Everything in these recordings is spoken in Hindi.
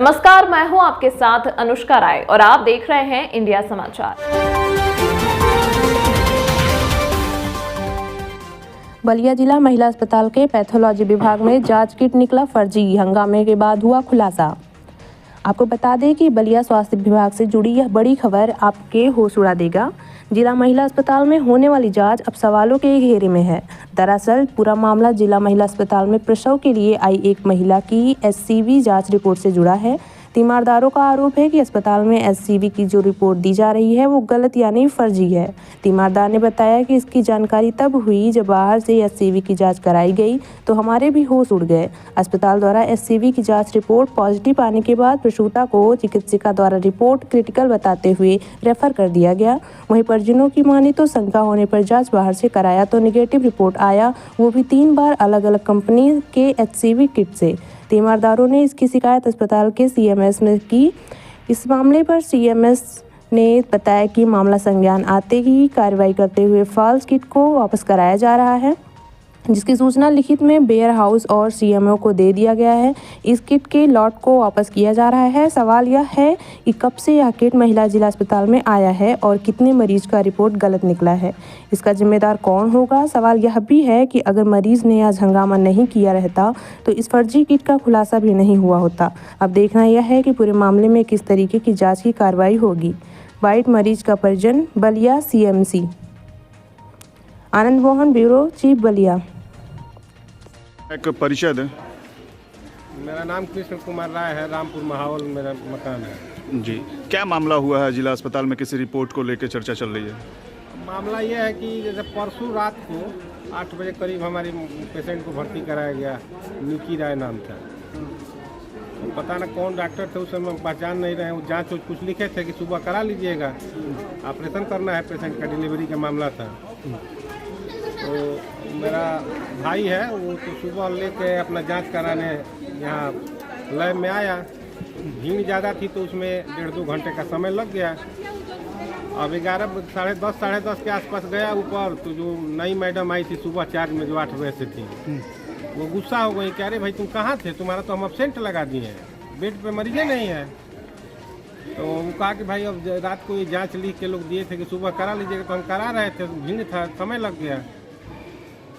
नमस्कार, मैं हूं आपके साथ अनुष्का राय और आप देख रहे हैं इंडिया समाचार। बलिया जिला महिला अस्पताल के पैथोलॉजी विभाग में जांच किट निकला फर्जी, हंगामे के बाद हुआ खुलासा। आपको बता दें कि बलिया स्वास्थ्य विभाग से जुड़ी यह बड़ी खबर आपके होश उड़ा देगा। जिला महिला अस्पताल में होने वाली जांच अब सवालों के घेरे में है। दरअसल पूरा मामला जिला महिला अस्पताल में प्रसव के लिए आई एक महिला की एचसीवी जांच रिपोर्ट से जुड़ा है। तीमारदारों का आरोप है कि अस्पताल में एचसीवी की जो रिपोर्ट दी जा रही है वो गलत यानी फर्जी है। तीमारदार ने बताया कि इसकी जानकारी तब हुई जब बाहर से एचसीवी की जांच कराई गई तो हमारे भी होश उड़ गए। अस्पताल द्वारा एचसीवी की जांच रिपोर्ट पॉजिटिव आने के बाद प्रसूता को चिकित्सिका द्वारा रिपोर्ट क्रिटिकल बताते हुए रेफर कर दिया गया। वहीं परिजनों की माने तो शंका होने पर जांच बाहर से कराया तो निगेटिव रिपोर्ट आया, वो भी 3 बार अलग अलग कंपनी के एचसीवी किट से। तीमारदारों ने इसकी शिकायत अस्पताल के सीएमएस में की। इस मामले पर सीएमएस ने बताया कि मामला संज्ञान आते ही कार्रवाई करते हुए फॉल्स किट को वापस कराया जा रहा है, जिसकी सूचना लिखित में बेयर हाउस और सीएमओ को दे दिया गया है। इस किट के लॉट को वापस किया जा रहा है। सवाल यह है कि कब से यह किट महिला जिला अस्पताल में आया है और कितने मरीज का रिपोर्ट गलत निकला है, इसका जिम्मेदार कौन होगा। सवाल यह भी है कि अगर मरीज ने आज हंगामा नहीं किया रहता तो इस फर्जी किट का खुलासा भी नहीं हुआ होता। अब देखना यह है कि पूरे मामले में किस तरीके की जाँच की कार्रवाई होगी। वाइट मरीज का परिजन, Ballia CMC. Anand Mohan, bureau chief, Ballia. एक परिषद। मेरा नाम कृष्ण कुमार राय है, रामपुर महावल मेरा मकान है जी। क्या मामला हुआ है जिला अस्पताल में, किसी रिपोर्ट को लेकर चर्चा चल रही है? मामला ये है कि जैसे परसों रात को 8 बजे करीब हमारी पेशेंट को भर्ती कराया गया। निकी राय नाम था। तो पता ना कौन डॉक्टर थे, उस समय हम पहचान नहीं रहे। वो जाँच कुछ लिखे थे कि सुबह करा लीजिएगा, ऑपरेशन करना है पेशेंट का, डिलीवरी का मामला था। तो मेरा भाई है, वो तो सुबह लेके अपना जांच कराने यहाँ लैब में आया। भीड़ ज़्यादा थी तो उसमें 1.5-2 घंटे का समय लग गया। अब 11, साढ़े 10 के आसपास गया ऊपर, तो जो नई मैडम आई थी सुबह चार्ज में, जो 8 बजे से थी, वो गुस्सा हो गई कि अरे भाई तुम कहाँ थे, तुम्हारा तो हम एब्सेंट लगा दिए हैं, बेड पे मरीजें नहीं है। तो वो कहा कि भाई अब रात को ये जाँच लिख के लोग दिए थे कि सुबह करा लीजिएगा, तो हम करा रहे थे, भीड़ था, समय लग गया।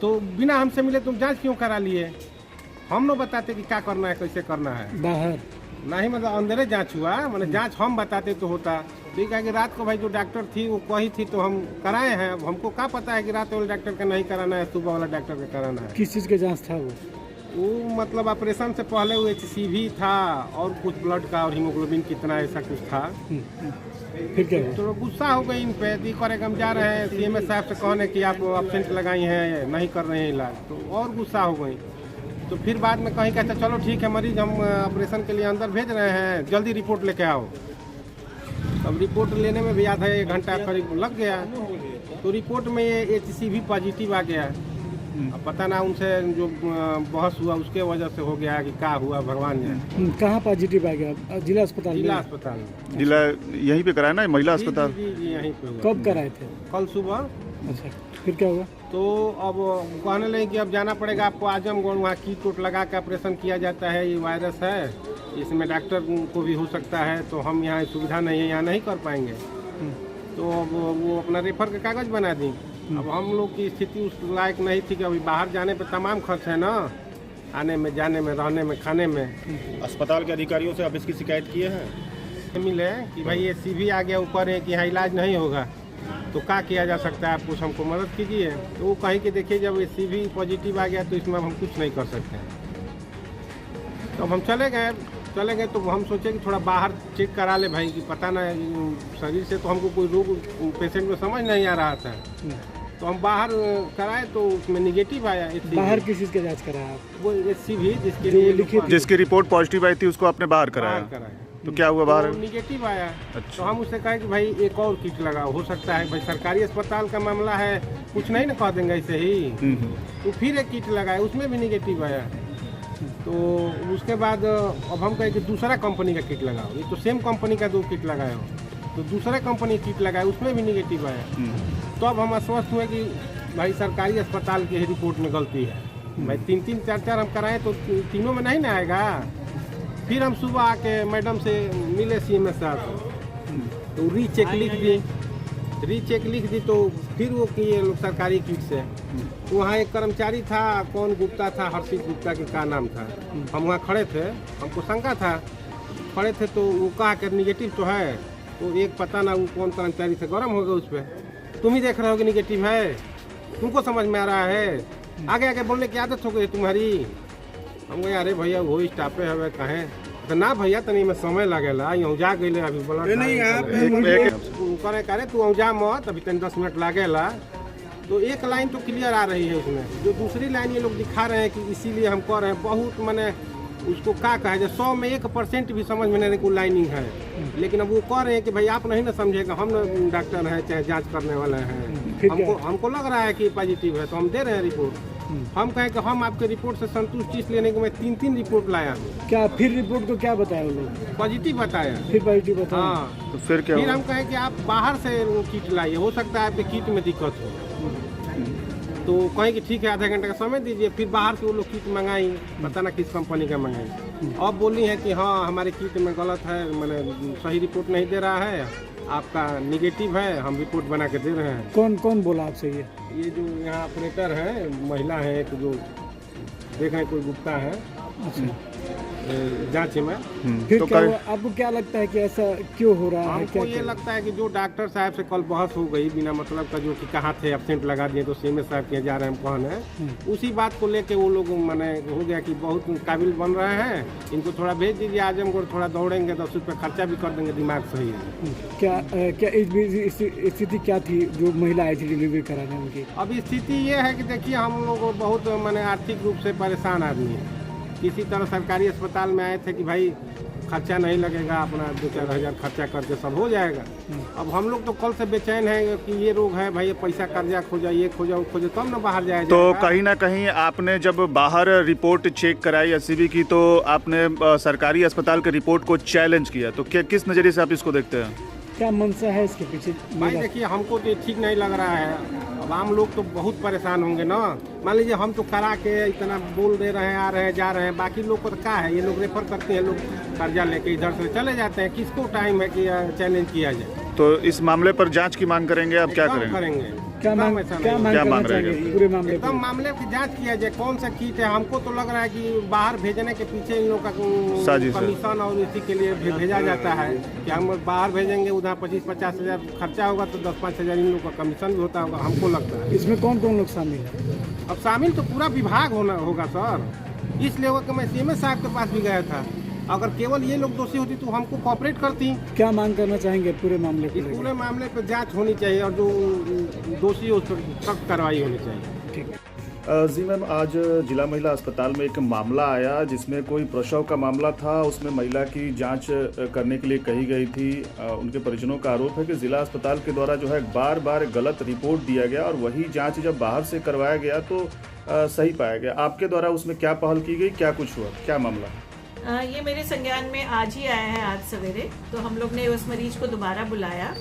तो बिना हमसे मिले तुम जांच क्यों करा लिए? हम लोग बताते कि क्या करना है, कैसे करना है। बाहर नहीं, मतलब अंदर जांच हुआ, मतलब जांच हम बताते तो होता। ठीक है कि रात को भाई जो डॉक्टर थी वो कही थी तो हम कराए हैं। अब हमको क्या पता है कि रात वाले डॉक्टर का नहीं कराना है, सुबह वाला डॉक्टर का कराना है। किस चीज़ का जांच था वो मतलब ऑपरेशन से पहले वो एचसीवी था और कुछ ब्लड का और हीमोग्लोबिन कितना, ऐसा कुछ था। फिर क्या हुआ? तो गुस्सा हो गई इन पे। करे हम जा रहे हैं सीएमएस साहब से कहने कि आप एब्सेंट लगाई हैं, नहीं कर रहे हैं इलाज, तो और गुस्सा हो गई। तो फिर बाद में कहीं कहते चलो ठीक है, मरीज हम ऑपरेशन के लिए अंदर भेज रहे हैं, जल्दी रिपोर्ट लेके आओ। अब रिपोर्ट लेने में भी आधा 1 घंटा करीब लग गया। तो रिपोर्ट में ये एचसीवी पॉजिटिव आ गया। अब पता ना उनसे जो बहस हुआ उसके वजह से हो गया कि क्या हुआ, भगवान जाने। कहाँ पॉजिटिव आ गया? जिला अस्पताल? जिला अस्पताल। जिला यहीं पे कराया ना, महिला अस्पताल? जी यहीं पे हुआ। कब कराए थे? कल सुबह। अच्छा, फिर क्या हुआ? तो अब कहने लगे कि अब जाना पड़ेगा आपको आजमगढ़, वहाँ कीट कोट लगा के ऑपरेशन किया जाता है, ये वायरस है, इसमें डॉक्टर को भी हो सकता है, तो हम यहाँ सुविधा नहीं है, यहाँ नहीं कर पाएंगे। तो अब वो अपना रेफर का कागज़ बना दी। अब हम लोग की स्थिति उस लायक नहीं थी कि अभी बाहर जाने पे तमाम खर्च है ना, आने में, जाने में, रहने में, खाने में। अस्पताल के अधिकारियों से आप इसकी शिकायत किए हैं? मिले कि भाई ये सीवी आ गया ऊपर है कि यहाँ इलाज नहीं होगा, तो क्या किया जा सकता है, आप कुछ हमको मदद कीजिए। तो वो कहीं कि देखिए जब ये सीवी पॉजिटिव आ गया तो इसमें हम कुछ नहीं कर सकते हैं। तो हम चले गए तो हम सोचे कि थोड़ा बाहर चेक करा ले भाई, कि पता ना शरीर से तो हमको कोई रोग पेशेंट को समझ नहीं आ रहा था। तो हम बाहर कराए तो उसमें निगेटिव आया। बाहर किस चीज़ का जांच कराया? वो एचसीवी जिसकी रिपोर्ट पॉजिटिव आई थी उसको आपने बाहर कराया। तो क्या हुआ बाहर? तो निगेटिव आया। अच्छा। तो हम उससे कहे कि भाई एक और किट लगाओ, हो सकता है भाई सरकारी अस्पताल का मामला है, कुछ नहीं ना कह देंगे ऐसे ही। तो फिर एक किट लगाए, उसमें भी निगेटिव आया। तो उसके बाद अब हम कहे कि दूसरा कंपनी का किट लगाओ, ये तो सेम कंपनी का 2 किट लगाए हो, तो दूसरे कंपनी किट लगाए, उसमें भी निगेटिव आया। तो अब हम आश्वस्त हुए कि भाई सरकारी अस्पताल की रिपोर्ट में गलती है। भाई 3-3, 4-4 हम कराएं तो तीनों में नहीं ना आएगा। फिर हम सुबह आके मैडम से मिले CMS साहब तो रीचेक लिख दी तो फिर वो किए लोग सरकारी किट से। तो वहाँ एक कर्मचारी था, कौन गुप्ता था, हर्षित गुप्ता के क्या नाम था, हम वहाँ खड़े थे, हमको शंका था, खड़े थे तो वो कहा कि निगेटिव तो है। तो एक पता ना वो कौन कर्मचारी थे, गरम हो गया उस पर, तुम ही देख रहे हो कि निगेटिव है, तुमको समझ में आ रहा है, आगे आगे बोलने की आदत हो गई तुम्हारी। हम कहे अरे भैया वो स्टाफे है कहें तो ना भैया तनी में समय लगेला, यूँ जा गई अभी बोला करे तू जा मत, अभी 10 मिनट लगेला। तो एक लाइन तो क्लियर आ रही है उसमें, जो दूसरी लाइन ये लोग दिखा रहे हैं कि इसीलिए हम कह रहे हैं बहुत मैंने उसको क्या कहा है, 100 में 1% भी समझ में नहीं कोई लाइनिंग है। लेकिन अब वो कह रहे हैं कि भाई आप नहीं ना समझेगा, हम डॉक्टर हैं चाहे जांच करने वाले हैं, हमको लग रहा है कि पॉजिटिव है तो हम दे रहे हैं रिपोर्ट। हम कहें कि हम आपके रिपोर्ट से संतुष्ट, इसलिए कि मैं 3 रिपोर्ट लाया हूँ। क्या फिर रिपोर्ट को क्या बताया वो लोग? पॉजिटिव बताया। फिर पॉजिटिव बताया? हाँ। तो फिर क्या फिर हुआ? हम कहें कि आप बाहर से किट लाइए, हो सकता है आपके किट में दिक्कत हो। तो कहें कि ठीक है आधा घंटे का समय दीजिए। फिर बाहर से वो लोग किट मंगाई, पता ना किस कंपनी का मंगाई। अब बोली है कि हाँ हमारे किट में गलत है, मैंने सही रिपोर्ट नहीं दे रहा है, आपका निगेटिव है, हम रिपोर्ट बना के दे रहे हैं। कौन कौन बोला आपसे ये जो यहाँ ऑपरेटर है, महिला है एक, जो देख रहे हैं कोई गुप्ता है जांच में। फिर तो क्या हुआ? आपको क्या लगता है कि ऐसा क्यों हो रहा है? हमको ये लगता है कि जो डॉक्टर साहब से कल बहस हो गई बिना मतलब का, जो कि कहाँ थे एब्सेंट लगा दिए तो CMS साहब के जा रहे हैं हम कहने, उसी बात को लेके वो लोग मैंने हो गया कि बहुत काबिल बन रहे हैं, इनको थोड़ा भेज दीजिए आजमगढ़, थोड़ा दौड़ेंगे 10 रुपये खर्चा भी कर देंगे, दिमाग सही है। क्या इस स्थिति क्या थी जो महिला आई थी डिलीवरी कराने उनकी? अब स्थिति ये है कि देखिए हम लोग बहुत मैंने आर्थिक रूप से परेशान आदमी है। किसी तरह सरकारी अस्पताल में आए थे कि भाई खर्चा नहीं लगेगा, अपना 2-4 हज़ार खर्चा करके सब हो जाएगा। अब हम लोग तो कल से बेचैन है कि ये रोग है भाई, पैसा कर्जा खोजा, ये खोजा वो खोजा, तब ना बाहर जाएगा। तो कहीं ना कहीं आपने जब बाहर रिपोर्ट चेक कराई SCB की, तो आपने सरकारी अस्पताल के रिपोर्ट को चैलेंज किया, तो क्या किस नज़रिए से आप इसको देखते हैं? क्या मंशा है इसके पीछे? भाई देखिए हमको तो ठीक नहीं लग रहा है। अब आम लोग तो बहुत परेशान होंगे ना। मान लीजिए हम तो करा के इतना बोल दे रहे हैं, आ रहे हैं जा रहे हैं, बाकी लोग को तो क्या है, ये लोग रेफर करते हैं, लोग कर्जा लेके इधर से चले जाते हैं। किसको टाइम है कि चैलेंज किया जाए? तो इस मामले पर जांच की मांग करेंगे, आप क्या करेंगे? क्या मांग रहे हैं? पूरे मामले एकदम मामले की जांच किया जाए, कौन सा किट है। हमको तो लग रहा है कि बाहर भेजने के पीछे इन लोग का कमीशन और इसी के लिए भेजा जाता है कि हम बाहर भेजेंगे, उधर 25-50 हज़ार खर्चा होगा तो 10-5 हज़ार इन लोग का कमीशन भी होता होगा, हमको लगता है। इसमें कौन कौन लोग शामिल है? अब शामिल तो पूरा विभाग होगा सर, इसलिए होगा कि मैं CMS साहब के पास भी गया था। अगर केवल ये लोग दोषी होती तो हमको कोऑपरेट करती। क्या मांग करना चाहेंगे पूरे मामले इस पूरे मामले पर जांच होनी चाहिए और जो दोषी हो उस पर सख्त कार्रवाई होनी चाहिए। ठीक। जी मैम, आज जिला महिला अस्पताल में एक मामला आया जिसमें कोई प्रसव का मामला था, उसमें महिला की जांच करने के लिए कही गई थी। उनके परिजनों का आरोप है कि जिला अस्पताल के द्वारा जो है बार बार गलत रिपोर्ट दिया गया और वही जांच जब बाहर से करवाया गया तो सही पाया गया। आपके द्वारा उसमें क्या पहल की गई, क्या कुछ हुआ, क्या मामला? ये मेरे संज्ञान में आज ही आया है, आज सवेरे। तो हम लोग ने उस मरीज को दोबारा बुलाया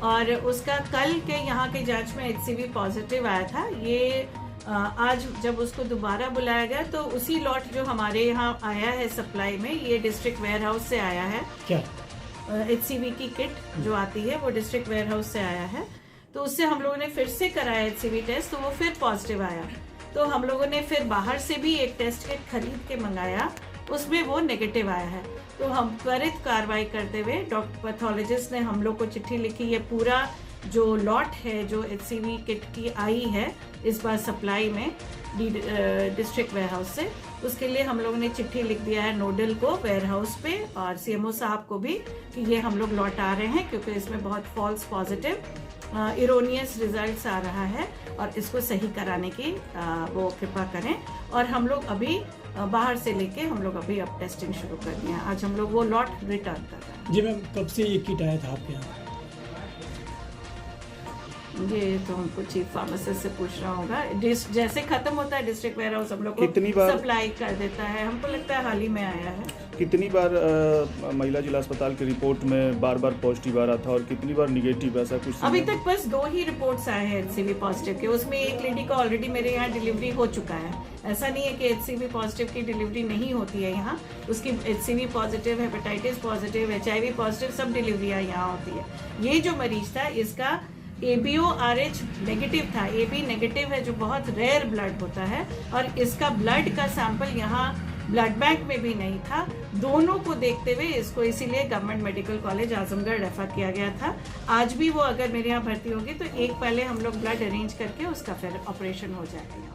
और उसका कल के यहाँ के जांच में HCV पॉजिटिव आया था। ये आज जब उसको दोबारा बुलाया गया तो उसी लॉट जो हमारे यहाँ आया है सप्लाई में, ये डिस्ट्रिक्ट वेयर हाउस से आया है। क्या HCV की किट जो आती है वो डिस्ट्रिक्ट वेयर हाउस से आया है। तो उससे हम लोगों ने फिर से कराया HCV टेस्ट, तो वो फिर पॉजिटिव आया। तो हम लोगों ने फिर बाहर से भी एक टेस्ट किट खरीद के मंगाया, उसमें वो नेगेटिव आया है। तो हम त्वरित कार्रवाई करते हुए डॉक्टर पैथोलॉजिस्ट ने हम लोग को चिट्ठी लिखी। ये पूरा जो लॉट है जो HCV किट की आई है इस बार सप्लाई में डिस्ट्रिक्ट वेयर हाउस से, उसके लिए हम लोगों ने चिट्ठी लिख दिया है नोडल को वेयर हाउस पे और CMO साहब को भी कि ये हम लोग लॉट आ रहे हैं क्योंकि इसमें बहुत फॉल्स पॉजिटिव इरोनियस रिजल्ट्स आ रहा है और इसको सही कराने की वो कृपा करें। और हम लोग अभी बाहर से लेके हम लोग अभी अब टेस्टिंग शुरू कर दिए हैं। आज हम लोग वो लॉट रिटर्न कर रहे हैं। जी मैम, कब से ये किट आया था आपके यहाँ? ये तो हमको चीफ फार्मासिस्ट से पूछना होगा। जैसे खत्म होता है डिस्ट्रिक्ट वेयर हाउस हम लोग कितनी को बार सप्लाई कर देता है। हमको लगता है हाल ही में आया है। कितनी बार महिला जिला अस्पताल की रिपोर्ट में बार बार पॉजिटिव आ रहा था और कितनी बार निगेटिव, ऐसा कुछ? अभी तक बस 2 ही रिपोर्ट्स आए हैं HCV पॉजिटिव के। उसमें एक लेडी को ऑलरेडी मेरे यहाँ डिलीवरी हो चुका है। ऐसा नहीं है कि HCV पॉजिटिव की डिलीवरी नहीं होती है यहाँ। उसकी HCV positive, hepatitis positive, HIV positive सब डिलीवरियाँ यहाँ होती है। ये जो मरीज था इसका ABO-RH नेगेटिव था। AB नेगेटिव है जो बहुत रेयर ब्लड होता है और इसका ब्लड का सैंपल यहाँ ब्लड बैंक में भी नहीं था। दोनों को देखते हुए इसको इसीलिए government medical college Azamgarh refer किया गया था। आज भी वो अगर मेरे यहाँ भर्ती होगी तो एक पहले हम लोग ब्लड अरेंज करके उसका फिर ऑपरेशन हो जाएगा।